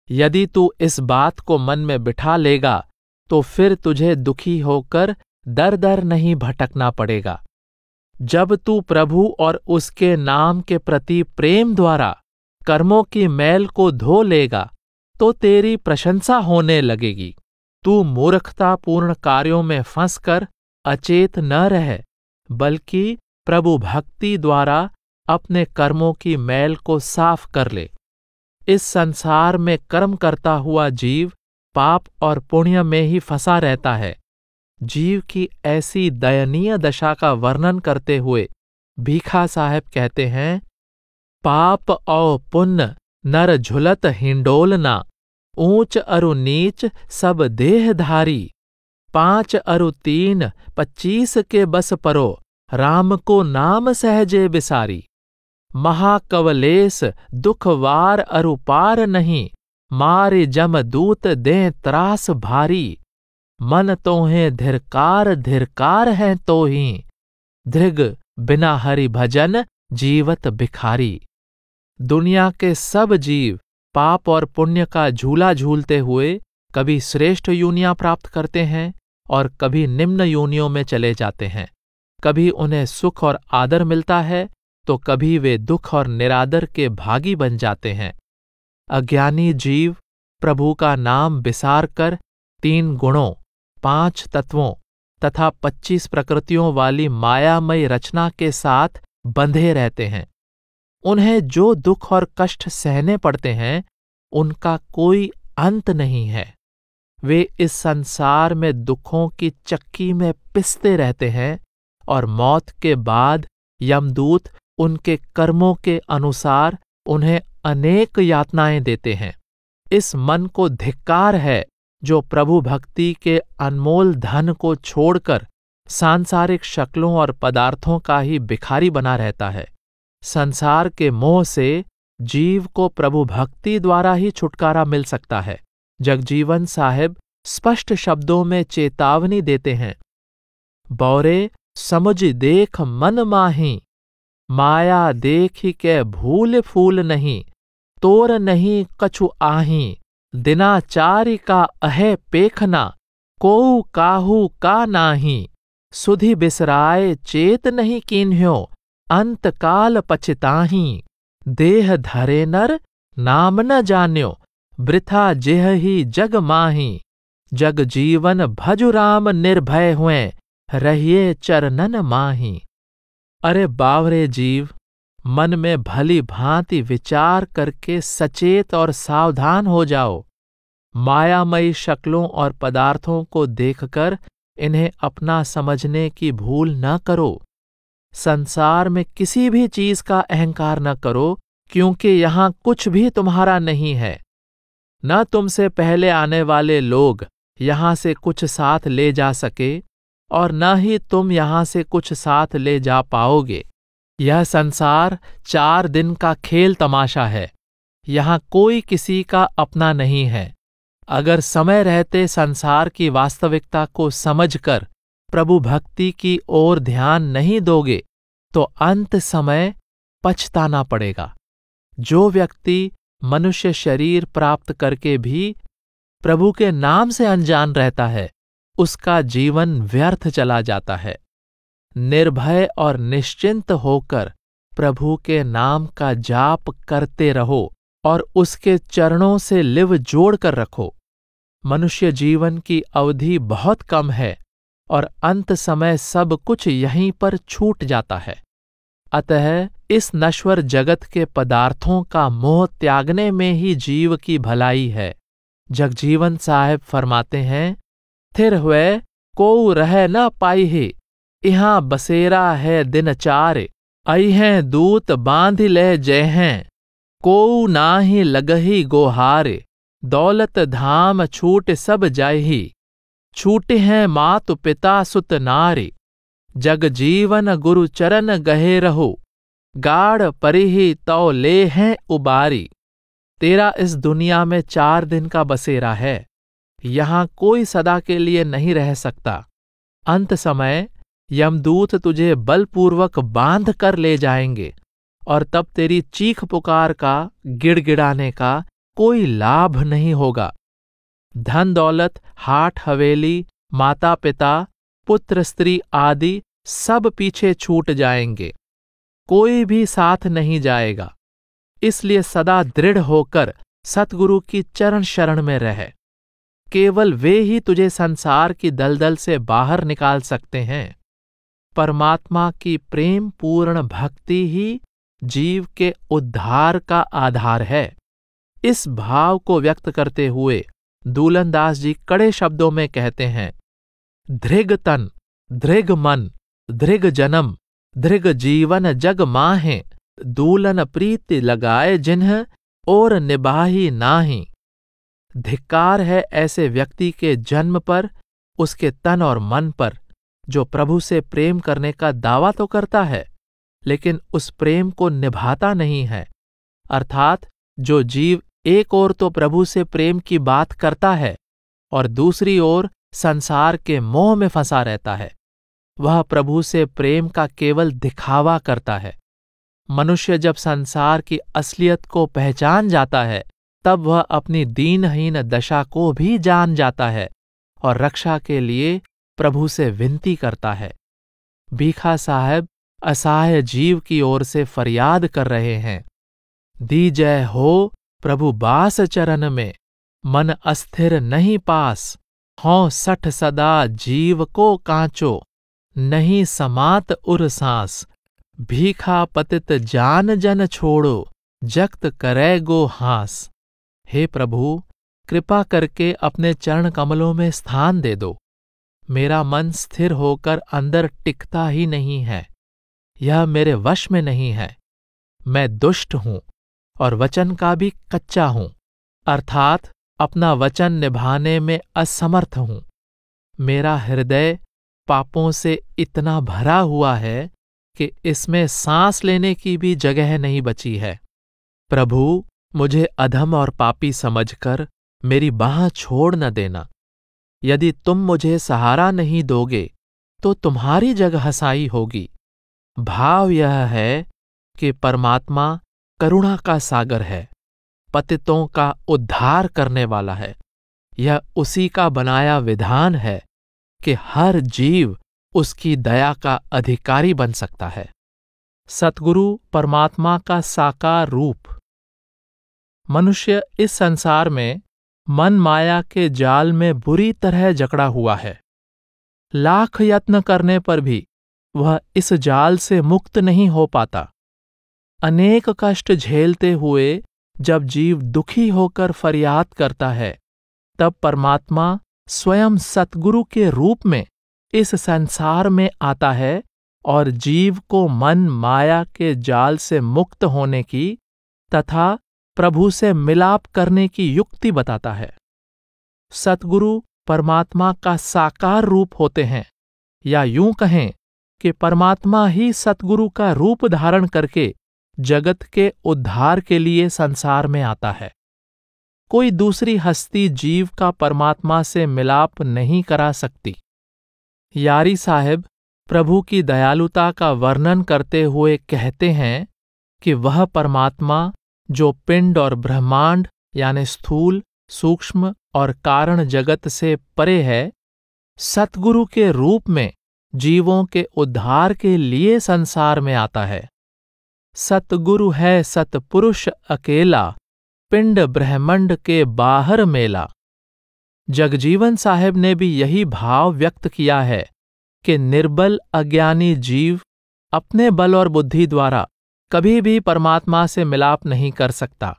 यदि तू इस बात को मन में बिठा लेगा तो फिर तुझे दुखी होकर दर दर नहीं भटकना पड़ेगा। जब तू प्रभु और उसके नाम के प्रति प्रेम द्वारा कर्मों की मैल को धो लेगा तो तेरी प्रशंसा होने लगेगी। तू मूर्खतापूर्ण कार्यों में फंसकर अचेत न रह, बल्कि प्रभु भक्ति द्वारा अपने कर्मों की मैल को साफ कर ले। इस संसार में कर्म करता हुआ जीव पाप और पुण्य में ही फंसा रहता है। जीव की ऐसी दयनीय दशा का वर्णन करते हुए भीखा साहब कहते हैं, पाप और पुण्य नर झुलत हिंडोलना, ऊंच अरु नीच सब देहधारी, 5 अरु 3 25 के बस परो, राम को नाम सहजे बिसारी। महाकवलेस दुखवार अरु पार नहीं, मारे जम दूत दें त्रास भारी। मन तोहें धिरकार है तो ही, धृग बिना हरि भजन जीवत भिखारी। दुनिया के सब जीव पाप और पुण्य का झूला झूलते हुए कभी श्रेष्ठ योनियां प्राप्त करते हैं और कभी निम्न योनियों में चले जाते हैं। कभी उन्हें सुख और आदर मिलता है तो कभी वे दुख और निरादर के भागी बन जाते हैं। अज्ञानी जीव प्रभु का नाम बिसार कर 3 गुणों, 5 तत्वों तथा 25 प्रकृतियों वाली मायामयी रचना के साथ बंधे रहते हैं। उन्हें जो दुख और कष्ट सहने पड़ते हैं उनका कोई अंत नहीं है। वे इस संसार में दुखों की चक्की में पिसते रहते हैं और मौत के बाद यमदूत उनके कर्मों के अनुसार उन्हें अनेक यातनाएं देते हैं। इस मन को धिक्कार है जो प्रभु भक्ति के अनमोल धन को छोड़कर सांसारिक शक्लों और पदार्थों का ही भिखारी बना रहता है। संसार के मोह से जीव को प्रभु भक्ति द्वारा ही छुटकारा मिल सकता है। जगजीवन साहिब स्पष्ट शब्दों में चेतावनी देते हैं, बौरे समझ देख मन माही, माया देखी के भूल फूल नहीं, तोर नहीं कछु आही, दिनाचारी का अहे पेखना, कोऊ काहू का नाही, सुधि बिसराए चेत नहीं कीन्ह्यो, अंत काल पछताही। देह धरे नर नाम न जान्यो, वृथा जेह ही जग माही, जग जीवन भजु राम निर्भय हुए, रहिए चरणन माही। अरे बावरे जीव, मन में भली भांति विचार करके सचेत और सावधान हो जाओ। मायामयी शक्लों और पदार्थों को देखकर इन्हें अपना समझने की भूल न करो। संसार में किसी भी चीज का अहंकार न करो, क्योंकि यहां कुछ भी तुम्हारा नहीं है। न तुमसे पहले आने वाले लोग यहां से कुछ साथ ले जा सके और न ही तुम यहां से कुछ साथ ले जा पाओगे। यह संसार 4 दिन का खेल तमाशा है। यहां कोई किसी का अपना नहीं है। अगर समय रहते संसार की वास्तविकता को समझकर प्रभु भक्ति की ओर ध्यान नहीं दोगे तो अंत समय पछताना पड़ेगा। जो व्यक्ति मनुष्य शरीर प्राप्त करके भी प्रभु के नाम से अनजान रहता है, उसका जीवन व्यर्थ चला जाता है। निर्भय और निश्चिंत होकर प्रभु के नाम का जाप करते रहो और उसके चरणों से लिव जोड़कर रखो। मनुष्य जीवन की अवधि बहुत कम है और अंत समय सब कुछ यहीं पर छूट जाता है। अतः इस नश्वर जगत के पदार्थों का मोह त्यागने में ही जीव की भलाई है। जगजीवन साहिब फरमाते हैं, थिर हुए को रह न पाई है, इहाँ बसेरा है दिन चार, अइहें दूत बांध ले जयहें, को नाही लगही गोहारे, दौलत धाम छूट सब जायही, छूटे हैं मातु पिता सुत नारे, जग जीवन गुरु चरण गहे रहो, गाढ़ परिहि तौ ले हैं उबारी। तेरा इस दुनिया में 4 दिन का बसेरा है, यहां कोई सदा के लिए नहीं रह सकता। अंत समय यमदूत तुझे बलपूर्वक बांध कर ले जाएंगे और तब तेरी चीख पुकार का, गिड़गिड़ाने का कोई लाभ नहीं होगा। धन दौलत, हाट हवेली, माता पिता, पुत्र स्त्री आदि सब पीछे छूट जाएंगे, कोई भी साथ नहीं जाएगा। इसलिए सदा दृढ़ होकर सतगुरु की चरण शरण में रह। केवल वे ही तुझे संसार की दलदल से बाहर निकाल सकते हैं। परमात्मा की प्रेम पूर्ण भक्ति ही जीव के उद्धार का आधार है। इस भाव को व्यक्त करते हुए दूलनदास जी कड़े शब्दों में कहते हैं, धृग तन, धृग मन, धृग जन्म, धृग जीवन जग माहें, दूलन प्रीति लगाए जिन्ह और निभाही नाही। धिक्कार है ऐसे व्यक्ति के जन्म पर, उसके तन और मन पर, जो प्रभु से प्रेम करने का दावा तो करता है लेकिन उस प्रेम को निभाता नहीं है। अर्थात जो जीव एक ओर तो प्रभु से प्रेम की बात करता है और दूसरी ओर संसार के मोह में फंसा रहता है, वह प्रभु से प्रेम का केवल दिखावा करता है। मनुष्य जब संसार की असलियत को पहचान जाता है तब वह अपनी दीनहीन दशा को भी जान जाता है और रक्षा के लिए प्रभु से विनती करता है। भीखा साहब असहाय जीव की ओर से फरियाद कर रहे हैं, दीजय हो प्रभु बास चरण में, मन अस्थिर नहीं पास, हों सठ सदा जीव को कांचो, नहीं समात उर सांस, भीखा पतित जान जन छोड़ो, जक्त करे गो हास। हे प्रभु, कृपा करके अपने चरण कमलों में स्थान दे दो। मेरा मन स्थिर होकर अंदर टिकता ही नहीं है, यह मेरे वश में नहीं है। मैं दुष्ट हूं और वचन का भी कच्चा हूं, अर्थात अपना वचन निभाने में असमर्थ हूं। मेरा हृदय पापों से इतना भरा हुआ है कि इसमें सांस लेने की भी जगह नहीं बची है। प्रभु, मुझे अधम और पापी समझकर मेरी बाह छोड़ न देना। यदि तुम मुझे सहारा नहीं दोगे तो तुम्हारी जग हंसाई होगी। भाव यह है कि परमात्मा करुणा का सागर है, पतितों का उद्धार करने वाला है। यह उसी का बनाया विधान है कि हर जीव उसकी दया का अधिकारी बन सकता है। सतगुरु परमात्मा का साकार रूप। मनुष्य इस संसार में मन माया के जाल में बुरी तरह जकड़ा हुआ है। लाख यत्न करने पर भी वह इस जाल से मुक्त नहीं हो पाता। अनेक कष्ट झेलते हुए जब जीव दुखी होकर फरियाद करता है, तब परमात्मा स्वयं सतगुरु के रूप में इस संसार में आता है और जीव को मन माया के जाल से मुक्त होने की तथा प्रभु से मिलाप करने की युक्ति बताता है। सतगुरु परमात्मा का साकार रूप होते हैं, या यूं कहें कि परमात्मा ही सतगुरु का रूप धारण करके जगत के उद्धार के लिए संसार में आता है। कोई दूसरी हस्ती जीव का परमात्मा से मिलाप नहीं करा सकती। यारी साहब प्रभु की दयालुता का वर्णन करते हुए कहते हैं कि वह परमात्मा जो पिंड और ब्रह्मांड यानी स्थूल, सूक्ष्म और कारण जगत से परे है, सतगुरु के रूप में जीवों के उद्धार के लिए संसार में आता है। सतगुरु है सतपुरुष अकेला, पिंड ब्रह्मंड के बाहर मेला। जगजीवन साहब ने भी यही भाव व्यक्त किया है कि निर्बल अज्ञानी जीव अपने बल और बुद्धि द्वारा कभी भी परमात्मा से मिलाप नहीं कर सकता।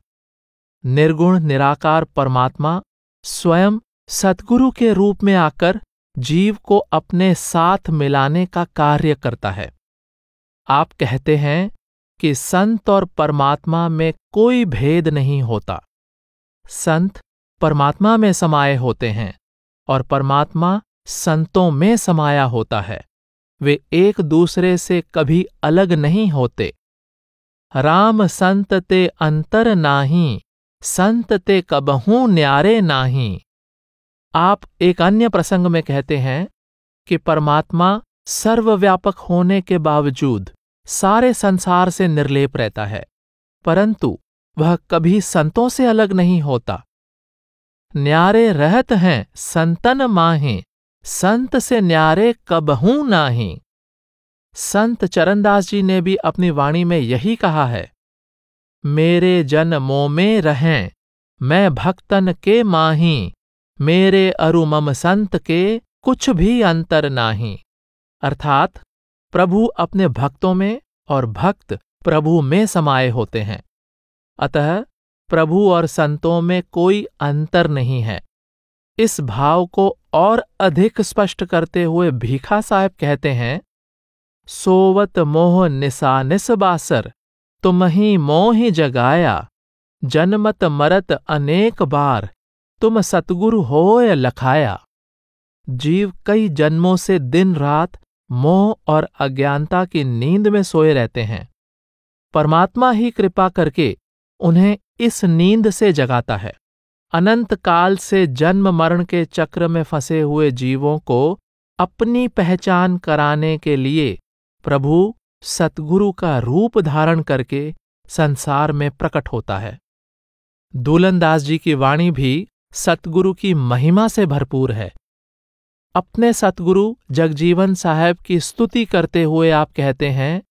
निर्गुण निराकार परमात्मा स्वयं सतगुरु के रूप में आकर जीव को अपने साथ मिलाने का कार्य करता है। आप कहते हैं कि संत और परमात्मा में कोई भेद नहीं होता। संत परमात्मा में समाये होते हैं और परमात्मा संतों में समाया होता है। वे एक दूसरे से कभी अलग नहीं होते। राम संत ते अंतर नाही, संत ते कबहूं न्यारे नाही। आप एक अन्य प्रसंग में कहते हैं कि परमात्मा सर्वव्यापक होने के बावजूद सारे संसार से निर्लेप रहता है, परंतु वह कभी संतों से अलग नहीं होता। न्यारे रहत हैं संतन माहे, संत से न्यारे कबहूं नाही। संत चरणदास जी ने भी अपनी वाणी में यही कहा है, मेरे जन मों में रहें, मैं भक्तन के माही, मेरे अरु मम संत के कुछ भी अंतर नाही। अर्थात प्रभु अपने भक्तों में और भक्त प्रभु में समाये होते हैं। अतः प्रभु और संतों में कोई अंतर नहीं है। इस भाव को और अधिक स्पष्ट करते हुए भीखा साहब कहते हैं, सोवत मोह निसा निस बासर, तुमहि मोहि जगाया, जन्मत मरत अनेक बार, तुम सतगुरु होय लखाया। जीव कई जन्मों से दिन रात मोह और अज्ञानता की नींद में सोए रहते हैं। परमात्मा ही कृपा करके उन्हें इस नींद से जगाता है। अनंत काल से जन्म मरण के चक्र में फंसे हुए जीवों को अपनी पहचान कराने के लिए प्रभु सतगुरु का रूप धारण करके संसार में प्रकट होता है। दूलनदास जी की वाणी भी सतगुरु की महिमा से भरपूर है। अपने सतगुरु जगजीवन साहब की स्तुति करते हुए आप कहते हैं,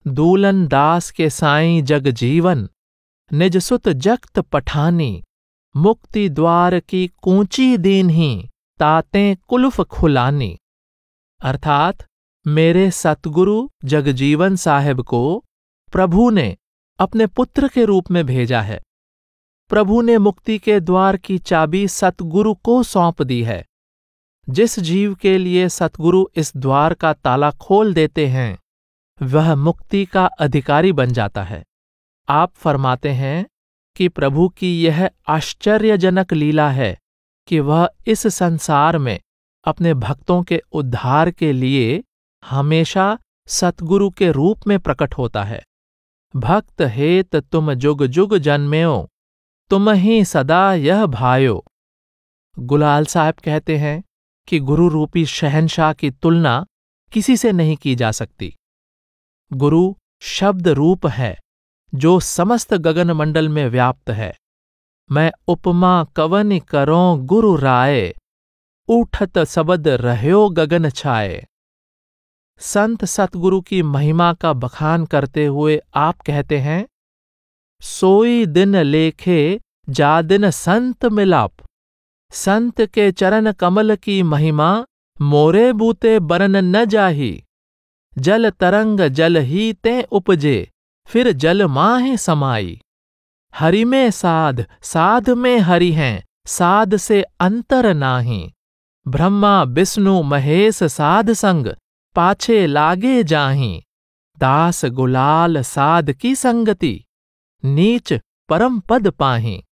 दूलन दास के साईं जगजीवन, निज सुत जगत पठानी, मुक्ति द्वार की कूंची दीन्ही, तातें कुलुफ खुलानी। अर्थात मेरे सतगुरु जगजीवन साहब को प्रभु ने अपने पुत्र के रूप में भेजा है। प्रभु ने मुक्ति के द्वार की चाबी सतगुरु को सौंप दी है। जिस जीव के लिए सतगुरु इस द्वार का ताला खोल देते हैं, वह मुक्ति का अधिकारी बन जाता है। आप फरमाते हैं कि प्रभु की यह आश्चर्यजनक लीला है कि वह इस संसार में अपने भक्तों के उद्धार के लिए हमेशा सतगुरु के रूप में प्रकट होता है। भक्त हेत तुम जुग जुग जन्म्यो, तुम ही सदा यह भायो। गुलाल साहब कहते हैं कि गुरु रूपी शहंशाह की तुलना किसी से नहीं की जा सकती। गुरु शब्द रूप है जो समस्त गगन मंडल में व्याप्त है। मैं उपमा कवन करों गुरु राय, उठत सबद रह्यो गगन छाए। संत सतगुरु की महिमा का बखान करते हुए आप कहते हैं, सोई दिन लेखे जा दिन संत मिलाप, संत के चरण कमल की महिमा, मोरे बूते बरन न जाही। जल तरंग जल ही ते उपजे, फिर जल माहे समाई। हरि में साध, साध में हरि हैं, साध से अंतर नाही। ब्रह्मा विष्णु महेश साध संग, पाछे लागे जाही। दास गुलाल साध की संगति, नीच परम पद पाही।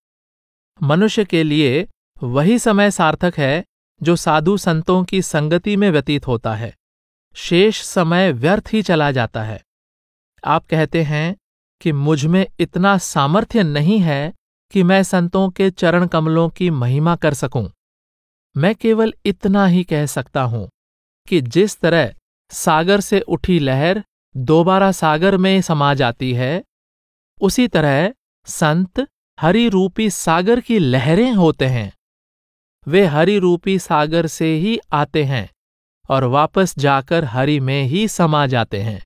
मनुष्य के लिए वही समय सार्थक है जो साधु संतों की संगति में व्यतीत होता है। शेष समय व्यर्थ ही चला जाता है। आप कहते हैं कि मुझ में इतना सामर्थ्य नहीं है कि मैं संतों के चरण कमलों की महिमा कर सकूं। मैं केवल इतना ही कह सकता हूं कि जिस तरह सागर से उठी लहर दोबारा सागर में समा जाती है, उसी तरह संत हरि रूपी सागर की लहरें होते हैं। वे हरि रूपी सागर से ही आते हैं और वापस जाकर हरि में ही समा जाते हैं।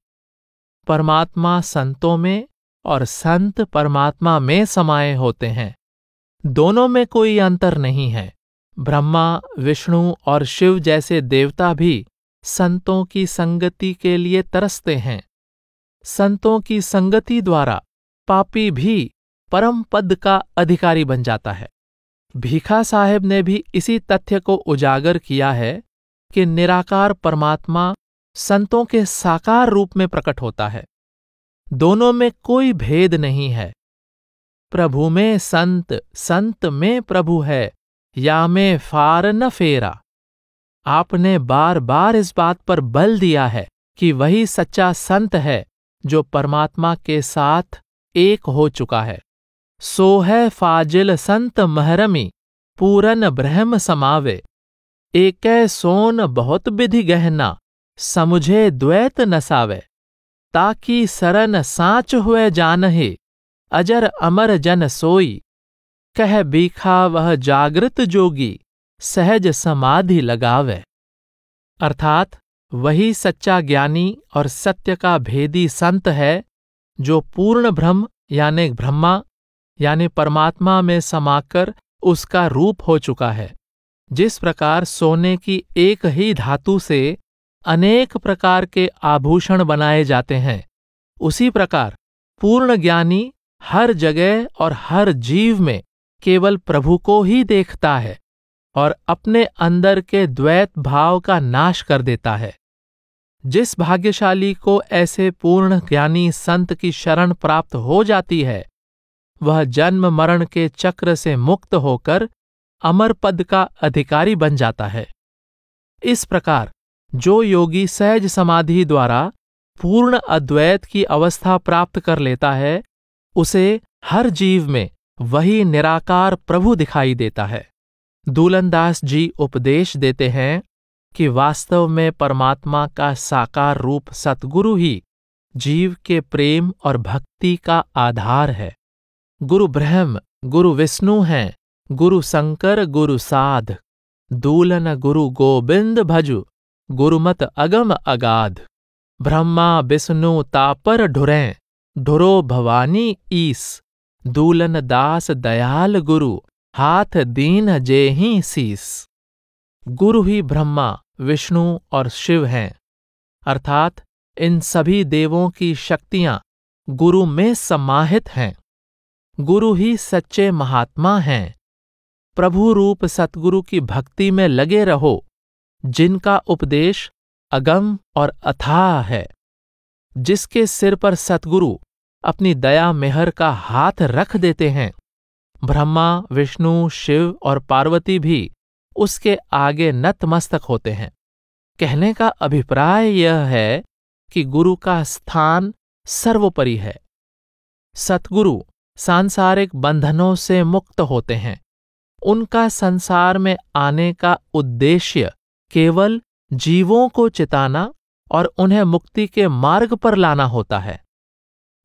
परमात्मा संतों में और संत परमात्मा में समाये होते हैं। दोनों में कोई अंतर नहीं है। ब्रह्मा, विष्णु और शिव जैसे देवता भी संतों की संगति के लिए तरसते हैं। संतों की संगति द्वारा पापी भी परम पद का अधिकारी बन जाता है। भीखा साहब ने भी इसी तथ्य को उजागर किया है कि निराकार परमात्मा संतों के साकार रूप में प्रकट होता है। दोनों में कोई भेद नहीं है। प्रभु में संत, संत में प्रभु है, या में फार न फेरा। आपने बार बार इस बात पर बल दिया है कि वही सच्चा संत है जो परमात्मा के साथ एक हो चुका है। सो है फाजिल संत महरमी, पूरन ब्रह्म समावे। एकै सोन बहुत विधि गहना, समुझे द्वैत नसावे। ताकि सरन साँच हुए जानहे, अजर अमर जन सोई। कह बीखा वह जागृत जोगी, सहज समाधि लगावे। अर्थात वही सच्चा ज्ञानी और सत्य का भेदी संत है जो पूर्ण ब्रह्म यानी ब्रह्मा यानी परमात्मा में समाकर उसका रूप हो चुका है। जिस प्रकार सोने की एक ही धातु से अनेक प्रकार के आभूषण बनाए जाते हैं, उसी प्रकार पूर्ण ज्ञानी हर जगह और हर जीव में केवल प्रभु को ही देखता है और अपने अंदर के द्वैत भाव का नाश कर देता है। जिस भाग्यशाली को ऐसे पूर्ण ज्ञानी संत की शरण प्राप्त हो जाती है, वह जन्म मरण के चक्र से मुक्त होकर अमर पद का अधिकारी बन जाता है। इस प्रकार जो योगी सहज समाधि द्वारा पूर्ण अद्वैत की अवस्था प्राप्त कर लेता है, उसे हर जीव में वही निराकार प्रभु दिखाई देता है। दूलनदास जी उपदेश देते हैं कि वास्तव में परमात्मा का साकार रूप सतगुरु ही जीव के प्रेम और भक्ति का आधार है। गुरु ब्रह्म गुरु विष्णु हैं, गुरु शंकर गुरु साध। दूलन गुरु गोविंद भजु, गुरुमत अगम अगाध। ब्रह्मा विष्णु तापर ढुरें, ढुरो भवानी ईस। दूलन दास दयाल गुरु, हाथ दीन जेहि सीस। गुरु ही ब्रह्मा विष्णु और शिव हैं, अर्थात इन सभी देवों की शक्तियां गुरु में समाहित हैं। गुरु ही सच्चे महात्मा हैं। प्रभु रूप सतगुरु की भक्ति में लगे रहो, जिनका उपदेश अगम और अथाह है। जिसके सिर पर सतगुरु अपनी दया मेहर का हाथ रख देते हैं, ब्रह्मा विष्णु शिव और पार्वती भी उसके आगे नतमस्तक होते हैं। कहने का अभिप्राय यह है कि गुरु का स्थान सर्वोपरि है। सतगुरु सांसारिक बंधनों से मुक्त होते हैं। उनका संसार में आने का उद्देश्य केवल जीवों को चिताना और उन्हें मुक्ति के मार्ग पर लाना होता है।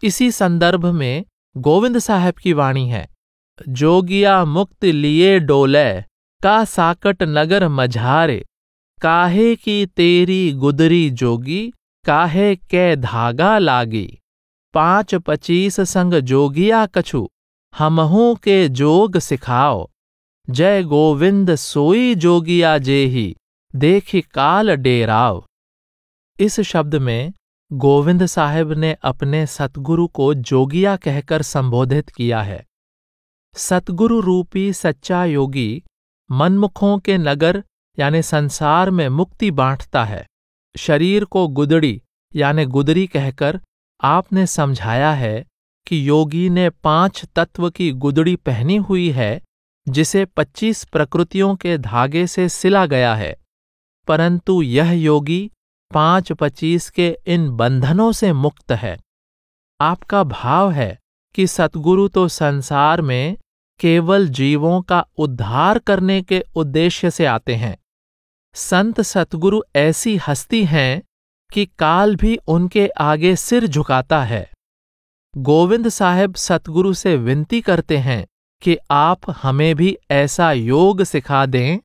इसी संदर्भ में गोविंद साहब की वाणी है, जोगिया मुक्ति लिए डोले, का साकट नगर मझारे। काहे की तेरी गुदरी जोगी, काहे के धागा लागी। 5-25 संग जोगिया कछु, हमहू के जोग सिखाओ। जय गोविंद सोई जोगिया जेहि, देखि काल डेराव। इस शब्द में गोविंद साहिब ने अपने सतगुरु को जोगिया कहकर संबोधित किया है। सतगुरु रूपी सच्चा योगी मनमुखों के नगर यानी संसार में मुक्ति बांटता है। शरीर को गुदड़ी यानी गुदरी कहकर आपने समझाया है कि योगी ने 5 तत्व की गुदड़ी पहनी हुई है, जिसे 25 प्रकृतियों के धागे से सिला गया है। परंतु यह योगी 5-25 के इन बंधनों से मुक्त है। आपका भाव है कि सतगुरु तो संसार में केवल जीवों का उद्धार करने के उद्देश्य से आते हैं। संत सतगुरु ऐसी हस्ती हैं कि काल भी उनके आगे सिर झुकाता है। गोविंद साहिब सतगुरु से विनती करते हैं कि आप हमें भी ऐसा योग सिखा दें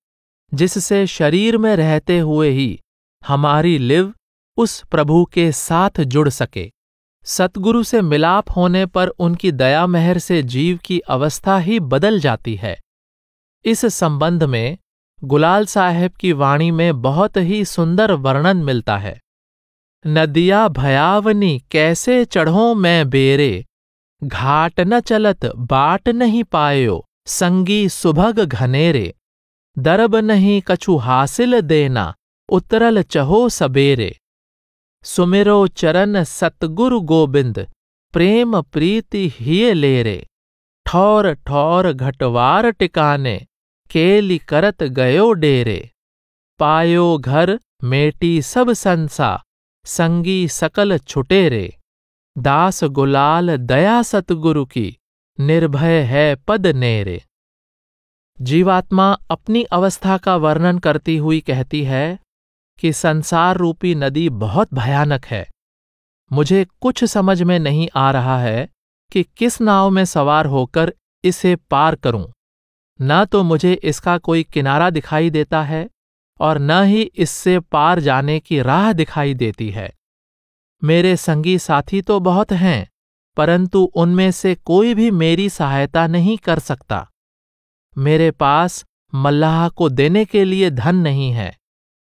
जिससे शरीर में रहते हुए ही हमारी लिव उस प्रभु के साथ जुड़ सके। सतगुरु से मिलाप होने पर उनकी दया मेहर से जीव की अवस्था ही बदल जाती है। इस संबंध में गुलाल साहब की वाणी में बहुत ही सुंदर वर्णन मिलता है। नदिया भयावनी कैसे चढ़ो मैं बेरे, घाट न चलत बाट नहीं पायो, संगी सुभग घनेरे। दरब नहीं कछु हासिल देना, उतरल चहो सबेरे। सुमिरो चरण सतगुरु गोबिंद, प्रेम प्रीति हिय लेरे। ठौर ठौर घटवार टिकाने, केली करत गयो डेरे। पायो घर मेटी सब संसा, संगी सकल छुटे रे। दास गुलाल दया सतगुरु की, निर्भय है पद नेरे। जीवात्मा अपनी अवस्था का वर्णन करती हुई कहती है कि संसार रूपी नदी बहुत भयानक है। मुझे कुछ समझ में नहीं आ रहा है कि किस नाव में सवार होकर इसे पार करूं। न तो मुझे इसका कोई किनारा दिखाई देता है और न ही इससे पार जाने की राह दिखाई देती है। मेरे संगी साथी तो बहुत हैं, परंतु उनमें से कोई भी मेरी सहायता नहीं कर सकता। मेरे पास मल्लाह को देने के लिए धन नहीं है,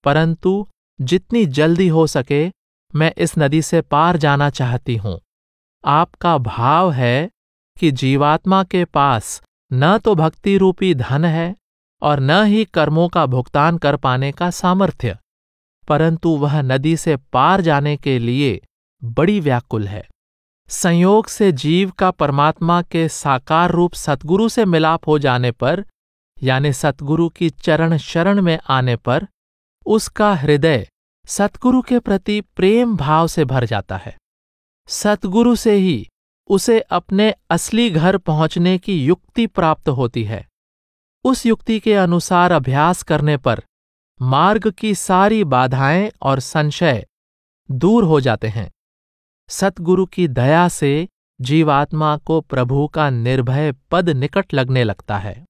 परंतु जितनी जल्दी हो सके मैं इस नदी से पार जाना चाहती हूं। आपका भाव है कि जीवात्मा के पास न तो भक्ति रूपी धन है और न ही कर्मों का भुगतान कर पाने का सामर्थ्य, परंतु वह नदी से पार जाने के लिए बड़ी व्याकुल है। संयोग से जीव का परमात्मा के साकार रूप सतगुरु से मिलाप हो जाने पर, यानी सतगुरु की चरण शरण में आने पर, उसका हृदय सतगुरु के प्रति प्रेम भाव से भर जाता है। सतगुरु से ही उसे अपने असली घर पहुंचने की युक्ति प्राप्त होती है। उस युक्ति के अनुसार अभ्यास करने पर मार्ग की सारी बाधाएं और संशय दूर हो जाते हैं। सतगुरु की दया से जीवात्मा को प्रभु का निर्भय पद निकट लगने लगता है।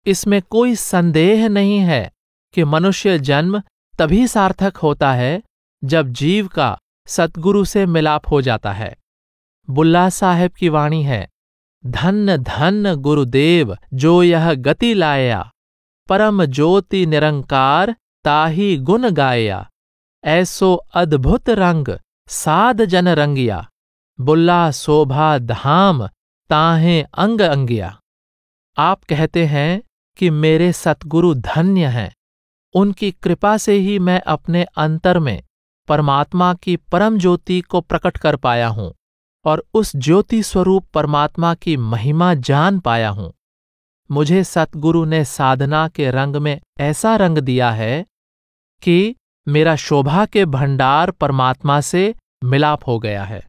इसमें कोई संदेह नहीं है कि मनुष्य जन्म तभी सार्थक होता है जब जीव का सतगुरु से मिलाप हो जाता है। बुल्ला साहेब की वाणी है, धन्य धन्य गुरुदेव जो यह गति लाया, परम ज्योति निरंकार ताही गुण गाया। ऐसो अद्भुत रंग साध जन रंगिया, बुल्ला शोभा धाम ताहे अंग अंगिया। आप कहते हैं कि मेरे सतगुरु धन्य हैं। उनकी कृपा से ही मैं अपने अंतर में परमात्मा की परम ज्योति को प्रकट कर पाया हूं और उस ज्योति स्वरूप परमात्मा की महिमा जान पाया हूं। मुझे सतगुरु ने साधना के रंग में ऐसा रंग दिया है कि मेरा शोभा के भंडार परमात्मा से मिलाप हो गया है।